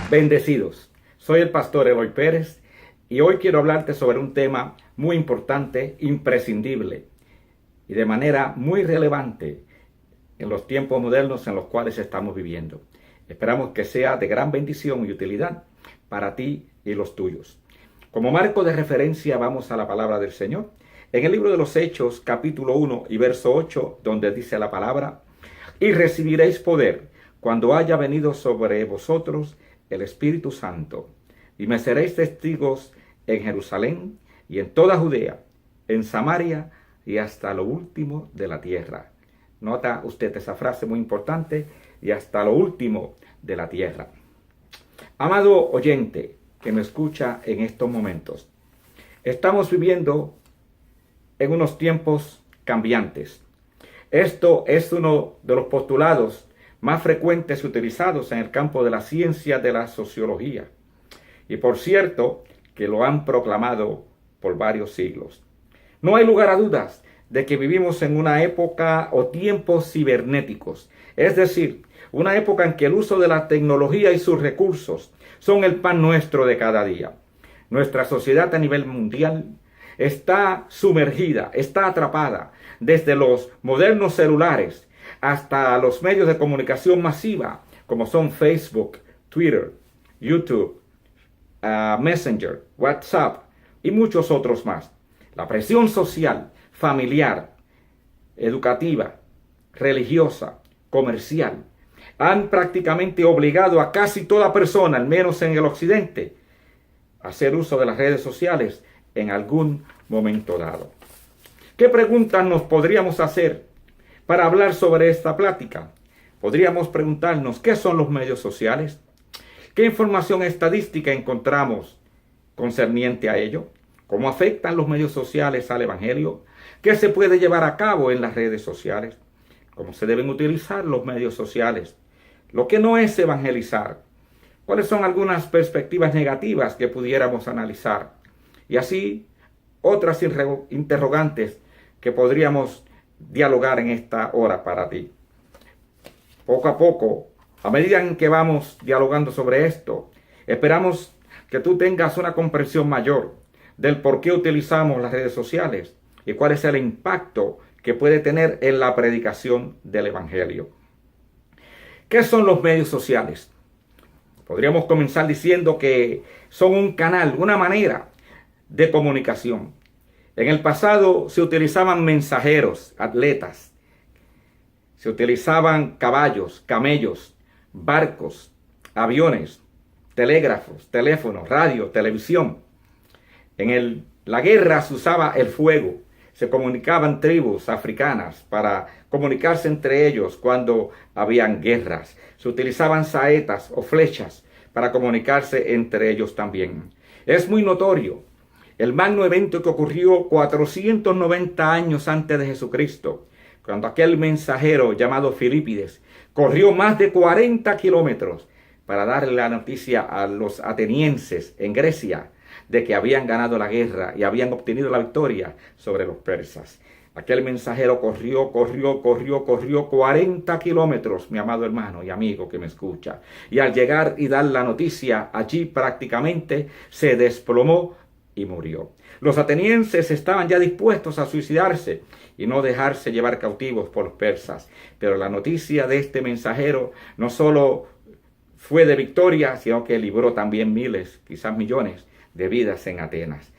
Bendecidos. Soy el pastor Eloy Pérez y hoy quiero hablarte sobre un tema muy importante, imprescindible y de manera muy relevante en los tiempos modernos en los cuales estamos viviendo. Esperamos que sea de gran bendición y utilidad para ti y los tuyos. Como marco de referencia vamos a la palabra del Señor. En el libro de los Hechos, capítulo 1 y verso 8, donde dice la palabra: y recibiréis poder cuando haya venido sobre vosotros el Espíritu Santo, y me seréis testigos en Jerusalén y en toda Judea, en Samaria y hasta lo último de la tierra. Nota usted esa frase muy importante: y hasta lo último de la tierra. Amado oyente que me escucha en estos momentos, estamos viviendo en unos tiempos cambiantes. Esto es uno de los postulados más frecuentes utilizados en el campo de la ciencia de la sociología. Y por cierto, que lo han proclamado por varios siglos. No hay lugar a dudas de que vivimos en una época o tiempos cibernéticos. Es decir, una época en que el uso de la tecnología y sus recursos son el pan nuestro de cada día. Nuestra sociedad a nivel mundial está sumergida, está atrapada desde los modernos celulares hasta los medios de comunicación masiva como son Facebook, Twitter, YouTube, Messenger, WhatsApp y muchos otros más. La presión social, familiar, educativa, religiosa, comercial, han prácticamente obligado a casi toda persona, al menos en el occidente, a hacer uso de las redes sociales en algún momento dado. ¿Qué preguntas nos podríamos hacer para hablar sobre esta plática? Podríamos preguntarnos: ¿qué son los medios sociales? ¿Qué información estadística encontramos concerniente a ello? ¿Cómo afectan los medios sociales al Evangelio? ¿Qué se puede llevar a cabo en las redes sociales? ¿Cómo se deben utilizar los medios sociales? Lo que no es evangelizar. ¿Cuáles son algunas perspectivas negativas que pudiéramos analizar? Y así otras interrogantes que podríamos dialogar en esta hora para ti. Poco a poco, a medida en que vamos dialogando sobre esto, esperamos que tú tengas una comprensión mayor del por qué utilizamos las redes sociales y cuál es el impacto que puede tener en la predicación del Evangelio. ¿Qué son los medios sociales? Podríamos comenzar diciendo que son un canal, una manera de comunicación. En el pasado se utilizaban mensajeros, atletas, se utilizaban caballos, camellos, barcos, aviones, telégrafos, teléfonos, radio, televisión. En la guerra se usaba el fuego. Se comunicaban tribus africanas para comunicarse entre ellos cuando habían guerras. Se utilizaban saetas o flechas para comunicarse entre ellos también. Es muy notorio el magno evento que ocurrió 490 años antes de Jesucristo, cuando aquel mensajero llamado Filipides corrió más de 40 kilómetros para darle la noticia a los atenienses en Grecia de que habían ganado la guerra y habían obtenido la victoria sobre los persas. Aquel mensajero corrió 40 kilómetros, mi amado hermano y amigo que me escucha. Y al llegar y dar la noticia, allí prácticamente se desplomó y murió. Los atenienses estaban ya dispuestos a suicidarse y no dejarse llevar cautivos por los persas. Pero la noticia de este mensajero no solo fue de victoria, sino que libró también miles, quizás millones, de vidas en Atenas.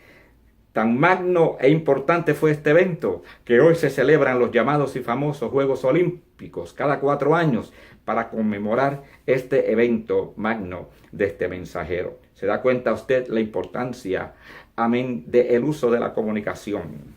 Tan magno e importante fue este evento que hoy se celebran los llamados y famosos Juegos Olímpicos cada 4 años para conmemorar este evento magno de este mensajero. ¿Se da cuenta usted la importancia, amén, del uso de la comunicación?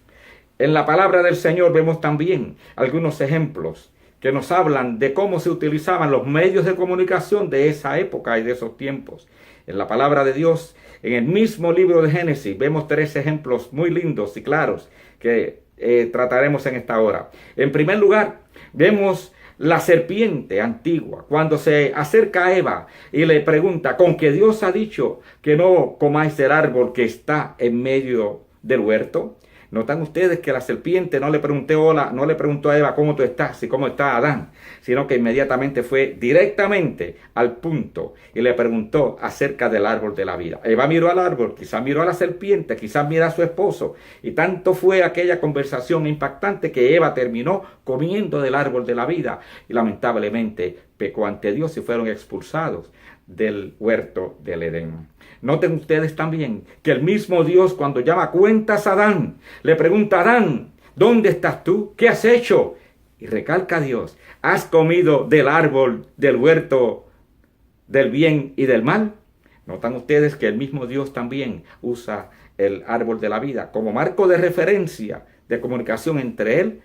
En la palabra del Señor vemos también algunos ejemplos que nos hablan de cómo se utilizaban los medios de comunicación de esa época y de esos tiempos. En la palabra de Dios, en el mismo libro de Génesis, vemos 3 ejemplos muy lindos y claros que trataremos en esta hora. En primer lugar, vemos la serpiente antigua, cuando se acerca a Eva y le pregunta: ¿con qué Dios ha dicho que no comáis del árbol que está en medio del huerto? Notan ustedes que la serpiente no le preguntó a Eva cómo tú estás y cómo está Adán, sino que inmediatamente fue directamente al punto y le preguntó acerca del árbol de la vida. Eva miró al árbol, quizás miró a la serpiente, quizás miró a su esposo, y tanto fue aquella conversación impactante que Eva terminó comiendo del árbol de la vida y lamentablemente pecó ante Dios y fueron expulsados del huerto del Edén. Noten ustedes también que el mismo Dios, cuando llama a cuentas a Adán, le pregunta a Adán, ¿dónde estás tú? ¿Qué has hecho? Y recalca a Dios, ¿has comido del árbol del huerto del bien y del mal? Notan ustedes que el mismo Dios también usa el árbol de la vida como marco de referencia, de comunicación entre él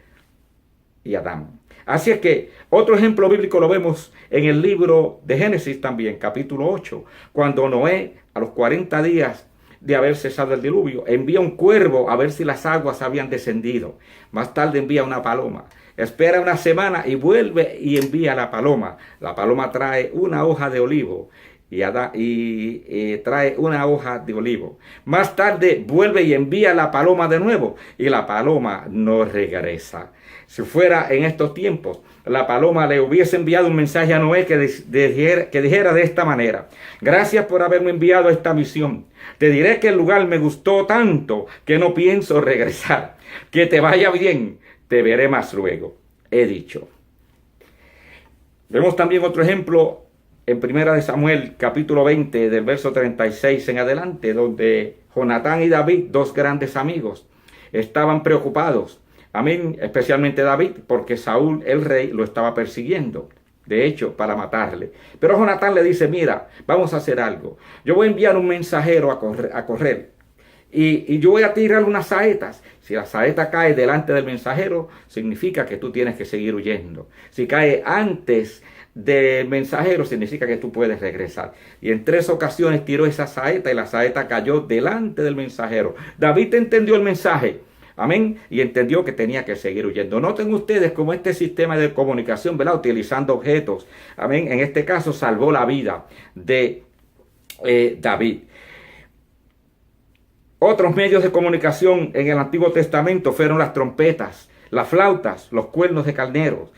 y Adán. Así es que otro ejemplo bíblico lo vemos en el libro de Génesis también, capítulo 8, cuando Noé, a los 40 días de haber cesado el diluvio, envía un cuervo a ver si las aguas habían descendido. Más tarde envía una paloma. Espera una semana y vuelve y envía la paloma. La paloma trae una hoja de olivo y trae una hoja de olivo. Más tarde vuelve y envía la paloma de nuevo y la paloma no regresa. Si fuera en estos tiempos, la paloma le hubiese enviado un mensaje a Noé que dijera de esta manera: gracias por haberme enviado a esta misión. Te diré que el lugar me gustó tanto que no pienso regresar. Que te vaya bien, te veré más luego. He dicho. Vemos también otro ejemplo en 1 Samuel, capítulo 20, del verso 36 en adelante, donde Jonatán y David, dos grandes amigos, estaban preocupados. Amén, especialmente David, porque Saúl, el rey, lo estaba persiguiendo, de hecho, para matarle. Pero Jonatán le dice: mira, vamos a hacer algo. Yo voy a enviar un mensajero a correr. Y yo voy a tirar unas saetas. Si la saeta cae delante del mensajero, significa que tú tienes que seguir huyendo. Si cae antes del mensajero, significa que tú puedes regresar. Y en 3 ocasiones tiró esa saeta y la saeta cayó delante del mensajero. David entendió el mensaje. Amén. Y entendió que tenía que seguir huyendo. Noten ustedes cómo este sistema de comunicación, ¿verdad?, utilizando objetos, amén, en este caso salvó la vida de David. Otros medios de comunicación en el Antiguo Testamento fueron las trompetas, las flautas, los cuernos de carneros,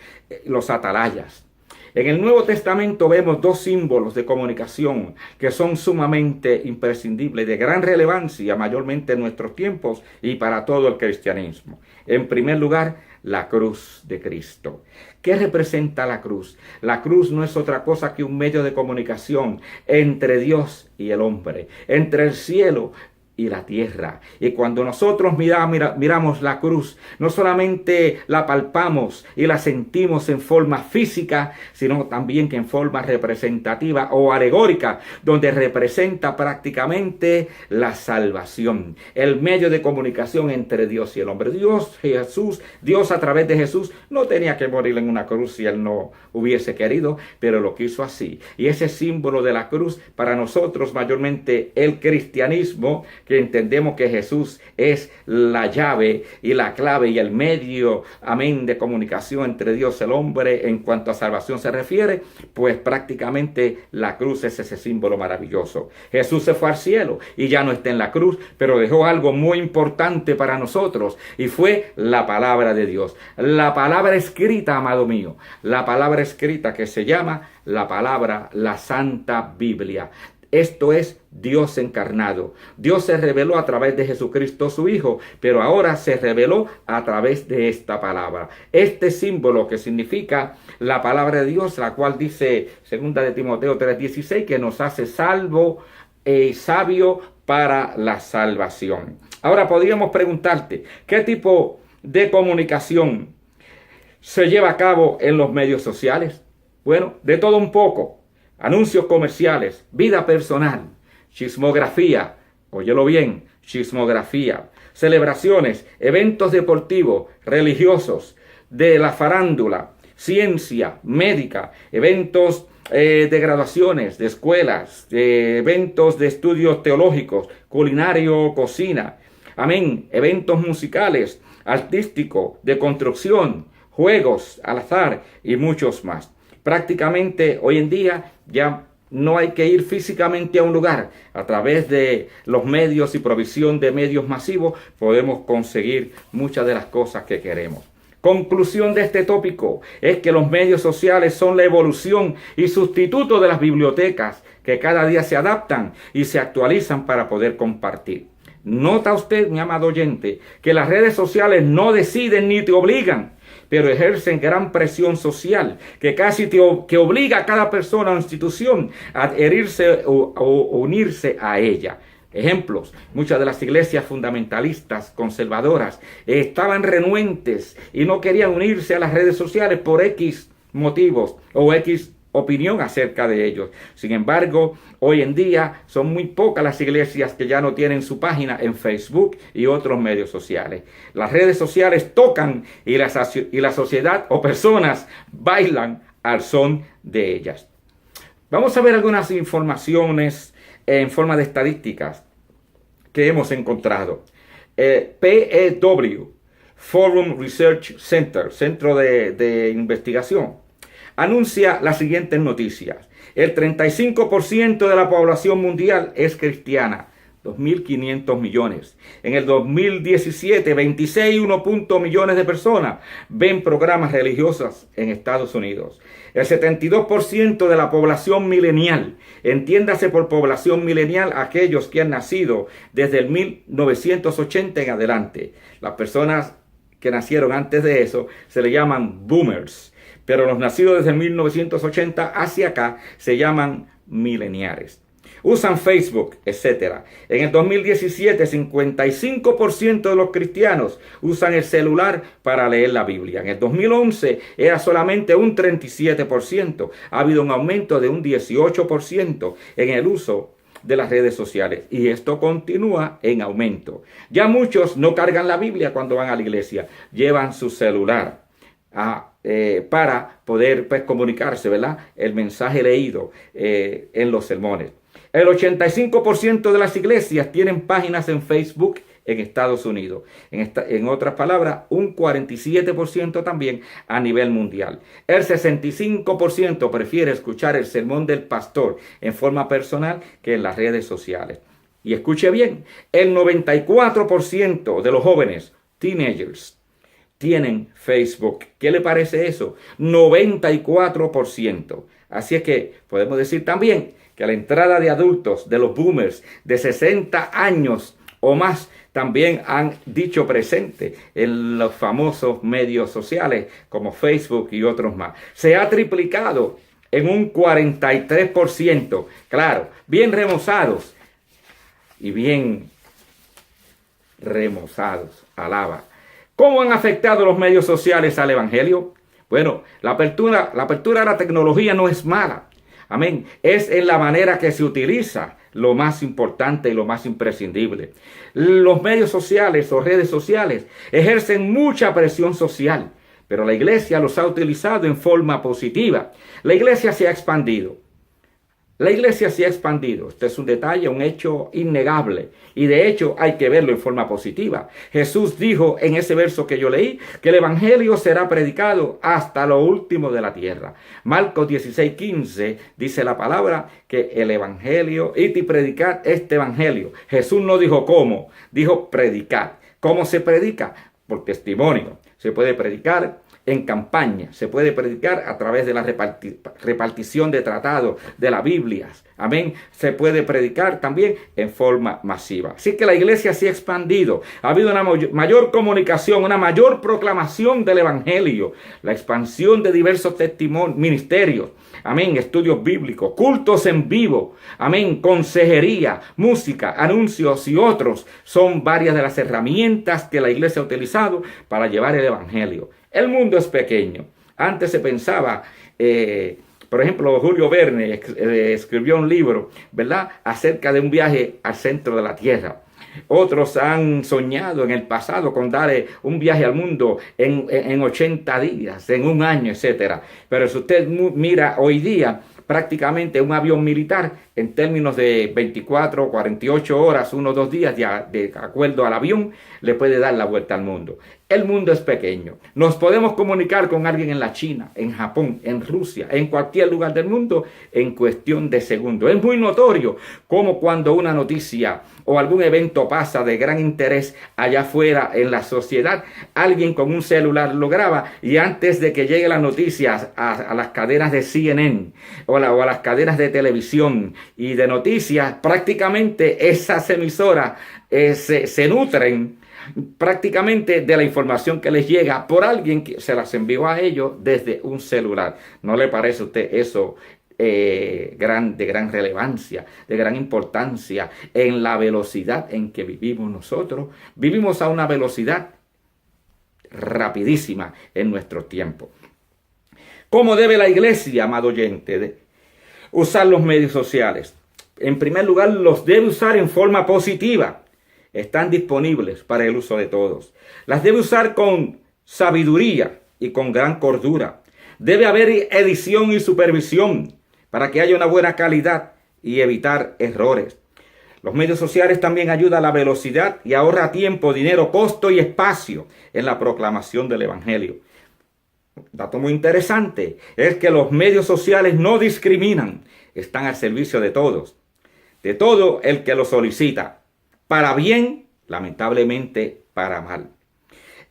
los atalayas. En el Nuevo Testamento vemos 2 símbolos de comunicación que son sumamente imprescindibles, de gran relevancia, mayormente en nuestros tiempos y para todo el cristianismo. En primer lugar, la cruz de Cristo. ¿Qué representa la cruz? La cruz no es otra cosa que un medio de comunicación entre Dios y el hombre, entre el cielo y la tierra. Y cuando nosotros miramos la cruz, no solamente la palpamos y la sentimos en forma física, sino también que en forma representativa o alegórica, donde representa prácticamente la salvación, el medio de comunicación entre Dios y el hombre. Dios a través de Jesús no tenía que morir en una cruz si él no hubiese querido, pero lo quiso así. Y ese símbolo de la cruz, para nosotros mayormente el cristianismo, que entendemos que Jesús es la llave y la clave y el medio, amén, de comunicación entre Dios y el hombre en cuanto a salvación se refiere, pues prácticamente la cruz es ese símbolo maravilloso. Jesús se fue al cielo y ya no está en la cruz, pero dejó algo muy importante para nosotros y fue la palabra de Dios. La palabra escrita, amado mío, la palabra escrita que se llama la palabra, la Santa Biblia. Esto es Dios encarnado. Dios se reveló a través de Jesucristo su Hijo, pero ahora se reveló a través de esta palabra. Este símbolo que significa la palabra de Dios, la cual dice 2 de Timoteo 3:16, que nos hace salvo y sabio para la salvación. Ahora podríamos preguntarte, ¿qué tipo de comunicación se lleva a cabo en los medios sociales? Bueno, de todo un poco. Anuncios comerciales, vida personal, chismografía, óyelo bien, chismografía, celebraciones, eventos deportivos, religiosos, de la farándula, ciencia, médica, eventos de graduaciones, de escuelas, eventos de estudios teológicos, culinario, cocina, amén, eventos musicales, artísticos, de construcción, juegos al azar y muchos más. Prácticamente hoy en día ya no hay que ir físicamente a un lugar. A través de los medios y provisión de medios masivos podemos conseguir muchas de las cosas que queremos. Conclusión de este tópico es que los medios sociales son la evolución y sustituto de las bibliotecas que cada día se adaptan y se actualizan para poder compartir. Nota usted, mi amado oyente, que las redes sociales no deciden ni te obligan, pero ejercen gran presión social que casi que obliga a cada persona o institución a adherirse o unirse a ella. Ejemplos, muchas de las iglesias fundamentalistas, conservadoras, estaban renuentes y no querían unirse a las redes sociales por X motivos o X opinión acerca de ellos. Sin embargo, hoy en día son muy pocas las iglesias que ya no tienen su página en Facebook y otros medios sociales. Las redes sociales tocan y la sociedad o personas bailan al son de ellas. Vamos a ver algunas informaciones en forma de estadísticas que hemos encontrado. PEW, Forum Research Center, Centro de Investigación, anuncia las siguientes noticias. El 35% de la población mundial es cristiana, 2.500 millones. En el 2017, 26,1 millones de personas ven programas religiosos en Estados Unidos. El 72% de la población milenial, entiéndase por población milenial aquellos que han nacido desde el 1980 en adelante. Las personas que nacieron antes de eso se le llaman boomers, pero los nacidos desde el 1980 hacia acá se llaman mileniales. Usan Facebook, etc. En el 2017, 55% de los cristianos usan el celular para leer la Biblia. En el 2011 era solamente un 37%. Ha habido un aumento de un 18% en el uso de las redes sociales. Y esto continúa en aumento. Ya muchos no cargan la Biblia cuando van a la iglesia. Llevan su celular para poder comunicarse, ¿verdad? El mensaje leído en los sermones. El 85% de las iglesias tienen páginas en Facebook en Estados Unidos. En otras palabras, un 47% también a nivel mundial. El 65% prefiere escuchar el sermón del pastor en forma personal que en las redes sociales. Y escuche bien, el 94% de los jóvenes, teenagers, tienen Facebook. ¿Qué le parece eso? 94%. Así es que podemos decir también que a la entrada de adultos, de los boomers de 60 años o más, también han dicho presente en los famosos medios sociales como Facebook y otros más. Se ha triplicado en un 43%. Claro, bien remozados y bien remozados. Alaba. ¿Cómo han afectado los medios sociales al evangelio? Bueno, la apertura a la tecnología no es mala. Amén. Es en la manera que se utiliza lo más importante y lo más imprescindible. Los medios sociales o redes sociales ejercen mucha presión social, pero la iglesia los ha utilizado en forma positiva. La iglesia se ha expandido. La iglesia se ha expandido. Este es un detalle, un hecho innegable. Y de hecho hay que verlo en forma positiva. Jesús dijo en ese verso que yo leí que el evangelio será predicado hasta lo último de la tierra. Marcos 16:15 dice la palabra que el evangelio, id y predicad este evangelio. Jesús no dijo cómo, dijo predicad. ¿Cómo se predica? Por testimonio. Se puede predicar en campaña, se puede predicar a través de la repartición de tratados, de las Biblias. Amén. Se puede predicar también en forma masiva. Así que la iglesia se ha expandido. Ha habido una mayor comunicación, una mayor proclamación del evangelio, la expansión de diversos ministerios. Amén. Estudios bíblicos, cultos en vivo. Amén. Consejería, música, anuncios y otros son varias de las herramientas que la iglesia ha utilizado para llevar el evangelio. El mundo es pequeño. Antes se pensaba, por ejemplo, Julio Verne escribió un libro, ¿verdad?, acerca de un viaje al centro de la tierra. Otros han soñado en el pasado con dar un viaje al mundo en 80 días, en un año, etc. Pero si usted mira hoy día, prácticamente un avión militar en términos de 24 o 48 horas, 1 o 2 días, de acuerdo al avión, le puede dar la vuelta al mundo. El mundo es pequeño. Nos podemos comunicar con alguien en la China, en Japón, en Rusia, en cualquier lugar del mundo en cuestión de segundos. Es muy notorio cómo cuando una noticia o algún evento pasa de gran interés allá afuera en la sociedad, alguien con un celular lo graba y antes de que llegue las noticias a las cadenas de CNN o a las cadenas de televisión y de noticias, prácticamente esas emisoras se nutren prácticamente de la información que les llega por alguien que se las envió a ellos desde un celular. ¿No le parece a usted eso de gran relevancia, de gran importancia en la velocidad en que vivimos nosotros? Vivimos a una velocidad rapidísima en nuestro tiempo. ¿Cómo debe la iglesia, amado oyente, usar los medios sociales? En primer lugar, los debe usar en forma positiva. Están disponibles para el uso de todos. Las debe usar con sabiduría y con gran cordura. Debe haber edición y supervisión para que haya una buena calidad y evitar errores. Los medios sociales también ayudan a la velocidad y ahorra tiempo, dinero, costo y espacio en la proclamación del Evangelio. Un dato muy interesante es que los medios sociales no discriminan, están al servicio de todos, de todo el que lo solicita. Para bien, lamentablemente para mal.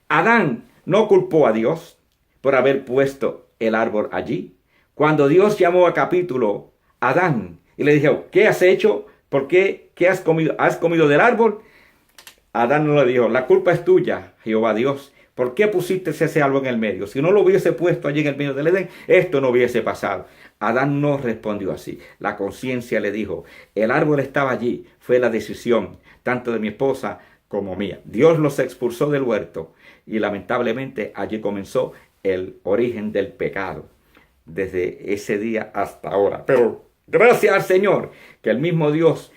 Adán no culpó a Dios por haber puesto el árbol allí. Cuando Dios llamó a capítulo a Adán y le dijo, ¿qué has hecho? ¿Por qué? ¿Qué has comido? ¿Has comido del árbol? Adán no le dijo, la culpa es tuya, Jehová Dios. ¿Por qué pusiste ese árbol en el medio? Si no lo hubiese puesto allí en el medio del Edén, esto no hubiese pasado. Adán no respondió así. La conciencia le dijo, el árbol estaba allí, fue la decisión tanto de mi esposa como mía. Dios los expulsó del huerto y lamentablemente allí comenzó el origen del pecado. Desde ese día hasta ahora. Pero gracias al Señor que el mismo Dios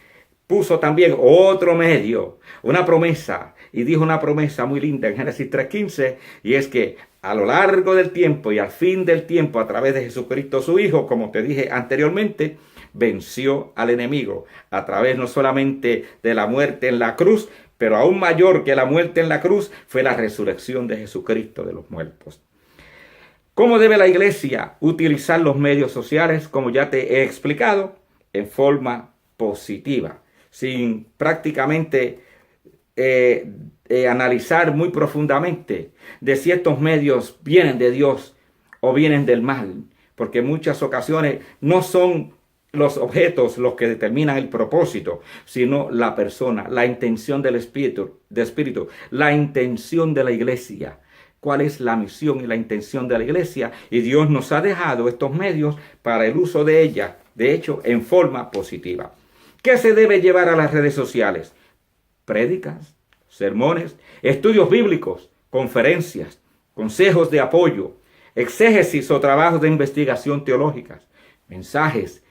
puso también otro medio, una promesa, y dijo una promesa muy linda en Génesis 3:15, y es que a lo largo del tiempo y al fin del tiempo, a través de Jesucristo su Hijo, como te dije anteriormente, venció al enemigo a través no solamente de la muerte en la cruz, pero aún mayor que la muerte en la cruz fue la resurrección de Jesucristo de los muertos. ¿Cómo debe la iglesia utilizar los medios sociales? Como ya te he explicado, en forma positiva, sin prácticamente analizar muy profundamente de si estos medios vienen de Dios o vienen del mal, porque en muchas ocasiones no son los objetos los que determinan el propósito, sino la persona, la intención del espíritu, la intención de la iglesia. ¿Cuál es la misión y la intención de la iglesia? Y Dios nos ha dejado estos medios para el uso de ella, de hecho, en forma positiva. ¿Qué se debe llevar a las redes sociales? Prédicas, sermones, estudios bíblicos, conferencias, consejos de apoyo, exégesis o trabajos de investigación teológicas, mensajes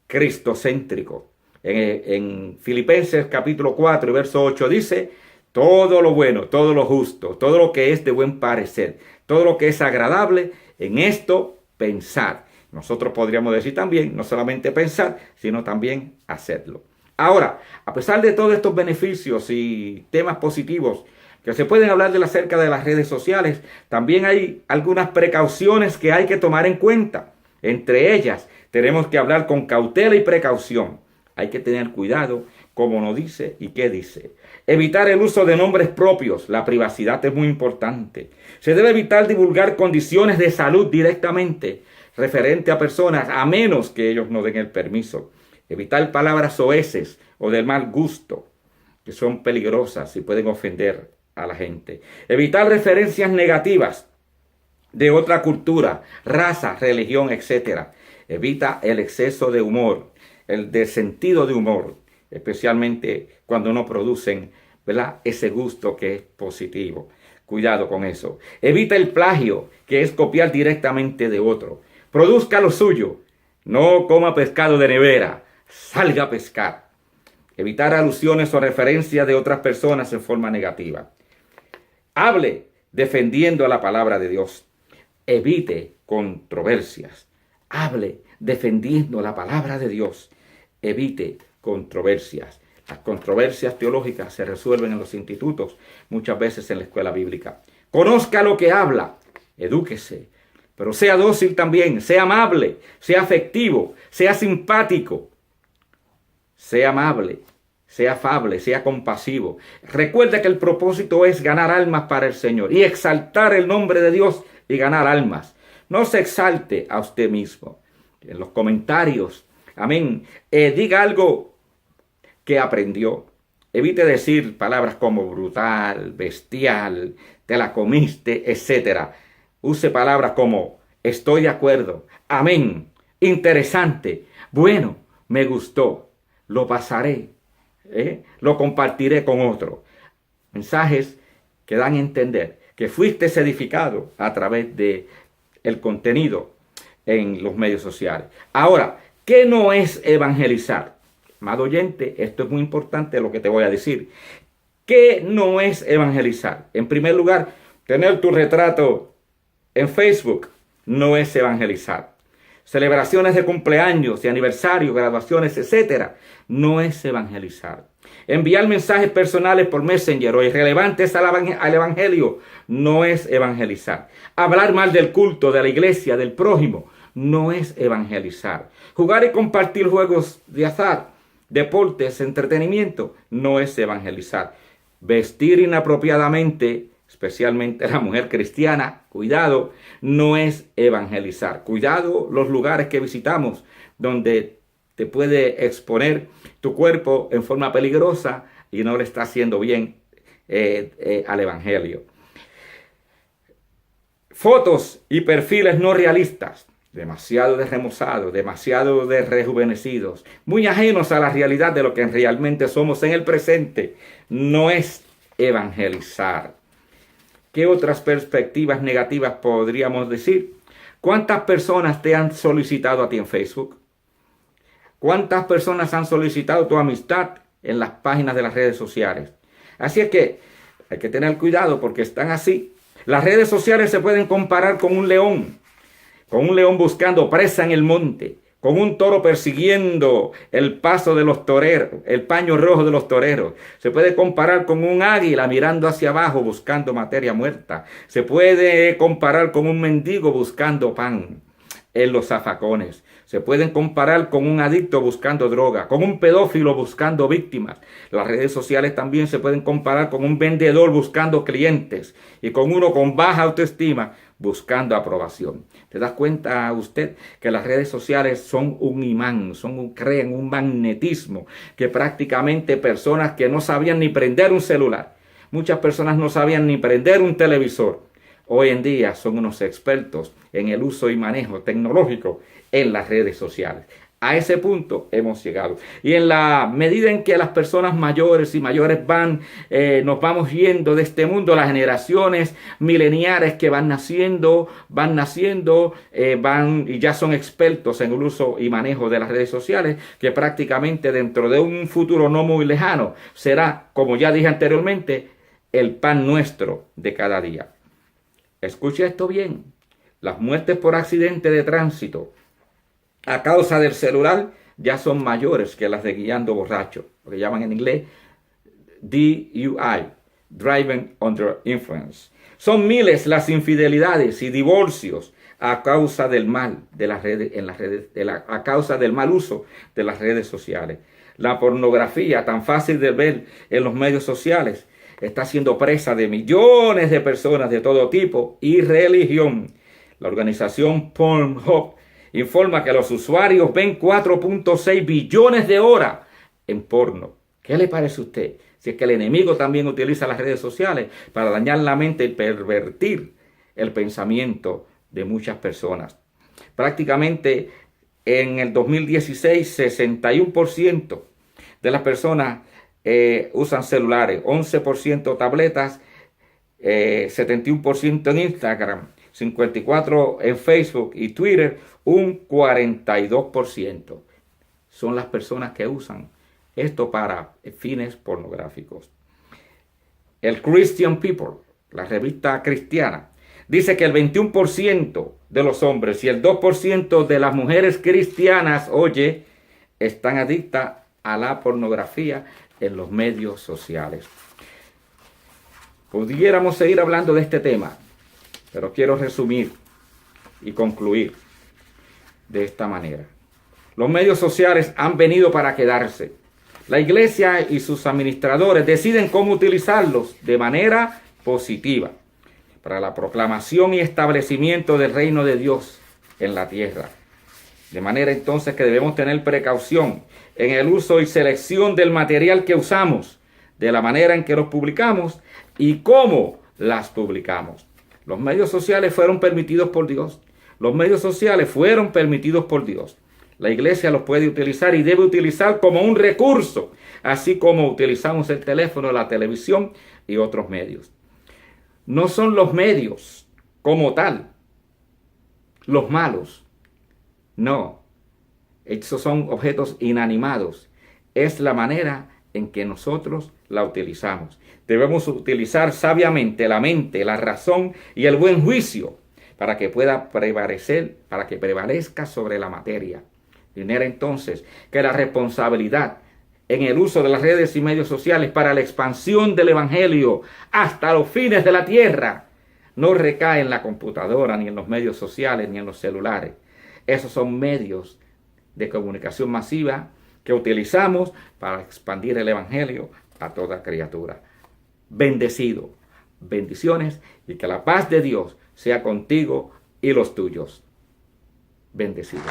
cristocéntricos. En Filipenses capítulo 4 y verso 8 dice, todo lo bueno, todo lo justo, todo lo que es de buen parecer, todo lo que es agradable, en esto pensad. Nosotros podríamos decir también, no solamente pensar, sino también hacerlo. Ahora, a pesar de todos estos beneficios y temas positivos que se pueden hablar acerca de las redes sociales, también hay algunas precauciones que hay que tomar en cuenta. Entre ellas, tenemos que hablar con cautela y precaución. Hay que tener cuidado cómo nos dice y qué dice. Evitar el uso de nombres propios. La privacidad es muy importante. Se debe evitar divulgar condiciones de salud directamente referente a personas, a menos que ellos no den el permiso. Evitar palabras soeces o de mal gusto, que son peligrosas y pueden ofender a la gente. Evitar referencias negativas de otra cultura, raza, religión, etc. Evita el exceso de humor, el de sentido de humor, especialmente cuando no producen, ¿verdad?, ese gusto que es positivo. Cuidado con eso. Evita el plagio, que es copiar directamente de otro. Produzca lo suyo. No coma pescado de nevera. Salga a pescar. Evitar alusiones o referencias de otras personas en forma negativa. Hable defendiendo a la palabra de Dios. Evite controversias. Hable defendiendo la palabra de Dios. Evite controversias. Las controversias teológicas se resuelven en los institutos, muchas veces en la escuela bíblica. conozca lo que habla, edúquese, pero sea dócil también, sea amable, sea afectivo, sea simpático, sea amable, sea afable, sea compasivo. Recuerda que el propósito es ganar almas para el Señor y exaltar el nombre de Dios y ganar almas. No se exalte a usted mismo. En los comentarios, amén, diga algo que aprendió. Evite decir palabras como brutal, bestial, te la comiste, etc. Use palabras como estoy de acuerdo, amén, interesante, bueno, me gustó, lo pasaré, lo compartiré con otro. Mensajes que dan a entender que fuiste edificado a través de el contenido en los medios sociales. Ahora, ¿qué no es evangelizar? Amado oyente, esto es muy importante lo que te voy a decir. ¿Qué no es evangelizar? En primer lugar, tener tu retrato en Facebook no es evangelizar. Celebraciones de cumpleaños, de aniversario, graduaciones, etcétera, no es evangelizar. Enviar mensajes personales por Messenger o irrelevantes al evangelio no es evangelizar. Hablar mal del culto, de la iglesia, del prójimo, no es evangelizar. Jugar y compartir juegos de azar, deportes, entretenimiento, no es evangelizar. Vestir inapropiadamente, especialmente la mujer cristiana, cuidado, no es evangelizar. Cuidado los lugares que visitamos donde te puede exponer tu cuerpo en forma peligrosa y no le está haciendo bien al evangelio. Fotos y perfiles no realistas, demasiado de remozados, demasiado de rejuvenecidos, muy ajenos a la realidad de lo que realmente somos en el presente, no es evangelizar. ¿Qué otras perspectivas negativas podríamos decir? ¿Cuántas personas te han solicitado a ti en Facebook? ¿Cuántas personas han solicitado tu amistad en las páginas de las redes sociales? Así es que hay que tener cuidado porque están así. Las redes sociales se pueden comparar con un león buscando presa en el monte, con un toro persiguiendo el paso de los toreros, el paño rojo de los toreros. Se puede comparar con un águila mirando hacia abajo buscando materia muerta. Se puede comparar con un mendigo buscando pan en los zafacones. Se pueden comparar con un adicto buscando droga, con un pedófilo buscando víctimas. Las redes sociales también se pueden comparar con un vendedor buscando clientes y con uno con baja autoestima buscando aprobación. ¿Te das cuenta usted que las redes sociales son un imán, crean un magnetismo que prácticamente personas que no sabían ni prender un celular, muchas personas no sabían ni prender un televisor, hoy en día son unos expertos en el uso y manejo tecnológico en las redes sociales. A ese punto hemos llegado. Y en la medida en que las personas mayores y mayores nos vamos yendo de este mundo, las generaciones mileniales que van naciendo y ya son expertos en el uso y manejo de las redes sociales, que prácticamente dentro de un futuro no muy lejano será, como ya dije anteriormente, el pan nuestro de cada día. Escucha esto bien. Las muertes por accidente de tránsito a causa del celular ya son mayores que las de guiando borracho, lo que llaman en inglés DUI, Driving Under Influence. Son miles las infidelidades y divorcios a causa del mal de las redes, a causa del mal uso de las redes sociales. La pornografía, tan fácil de ver en los medios sociales, está siendo presa de millones de personas de todo tipo y religión. La organización Pornhub informa que los usuarios ven 4.6 billones de horas en porno. ¿Qué le parece a usted? Si es que el enemigo también utiliza las redes sociales para dañar la mente y pervertir el pensamiento de muchas personas. Prácticamente en el 2016, 61% de las personas usan celulares, 11% tabletas, 71% en Instagram, 54% en Facebook y Twitter, un 42% son las personas que usan esto para fines pornográficos. El Christian People, la revista cristiana, dice que el 21% de los hombres y el 2% de las mujeres cristianas, están adictas a la pornografía en los medios sociales. Pudiéramos seguir hablando de este tema, pero quiero resumir y concluir de esta manera. Los medios sociales han venido para quedarse. La iglesia y sus administradores deciden cómo utilizarlos de manera positiva para la proclamación y establecimiento del reino de Dios en la tierra. De manera entonces que debemos tener precaución en el uso y selección del material que usamos, de la manera en que los publicamos y cómo las publicamos. Los medios sociales fueron permitidos por Dios. Los medios sociales fueron permitidos por Dios. La iglesia los puede utilizar y debe utilizar como un recurso, así como utilizamos el teléfono, la televisión y otros medios. No son los medios como tal los malos. No, esos son objetos inanimados. Es la manera en que nosotros la utilizamos. Debemos utilizar sabiamente la mente, la razón y el buen juicio para que pueda prevalecer, para que prevalezca sobre la materia. De manera entonces que la responsabilidad en el uso de las redes y medios sociales para la expansión del evangelio hasta los fines de la tierra no recae en la computadora, ni en los medios sociales, ni en los celulares. Esos son medios de comunicación masiva que utilizamos para expandir el evangelio a toda criatura. Bendecido, bendiciones, y que la paz de Dios sea contigo y los tuyos. Bendecido.